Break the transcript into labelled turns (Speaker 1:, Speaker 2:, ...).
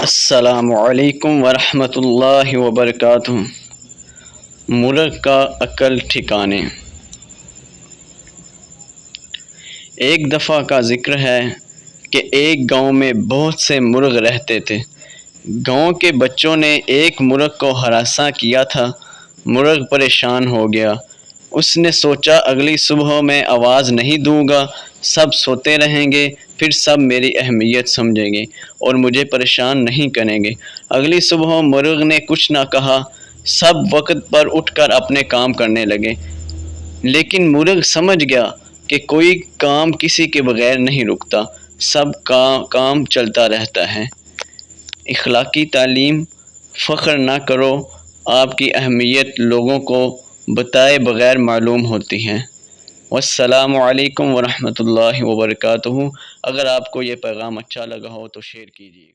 Speaker 1: السلام علیکم ورحمۃ اللہ وبرکاتہ۔ مرغ کا عقل ٹھکانے۔ ایک دفعہ کا ذکر ہے کہ ایک گاؤں میں بہت سے مرغ رہتے تھے۔ گاؤں کے بچوں نے ایک مرغ کو ہراساں کیا تھا۔ مرغ پریشان ہو گیا۔ اس نے سوچا اگلی صبح میں آواز نہیں دوں گا، سب سوتے رہیں گے، پھر سب میری اہمیت سمجھیں گے اور مجھے پریشان نہیں کریں گے۔ اگلی صبح مرغ نے کچھ نہ کہا، سب وقت پر اٹھ کر اپنے کام کرنے لگے۔ لیکن مرغ سمجھ گیا کہ کوئی کام کسی کے بغیر نہیں رکتا، سب کا کام چلتا رہتا ہے۔ اخلاقی تعلیم: فخر نہ کرو، آپ کی اہمیت لوگوں کو بتائے بغیر معلوم ہوتی ہے۔ والسلام علیکم ورحمۃ اللہ وبرکاتہ۔ اگر آپ کو یہ پیغام اچھا لگا ہو تو شیئر کیجیے۔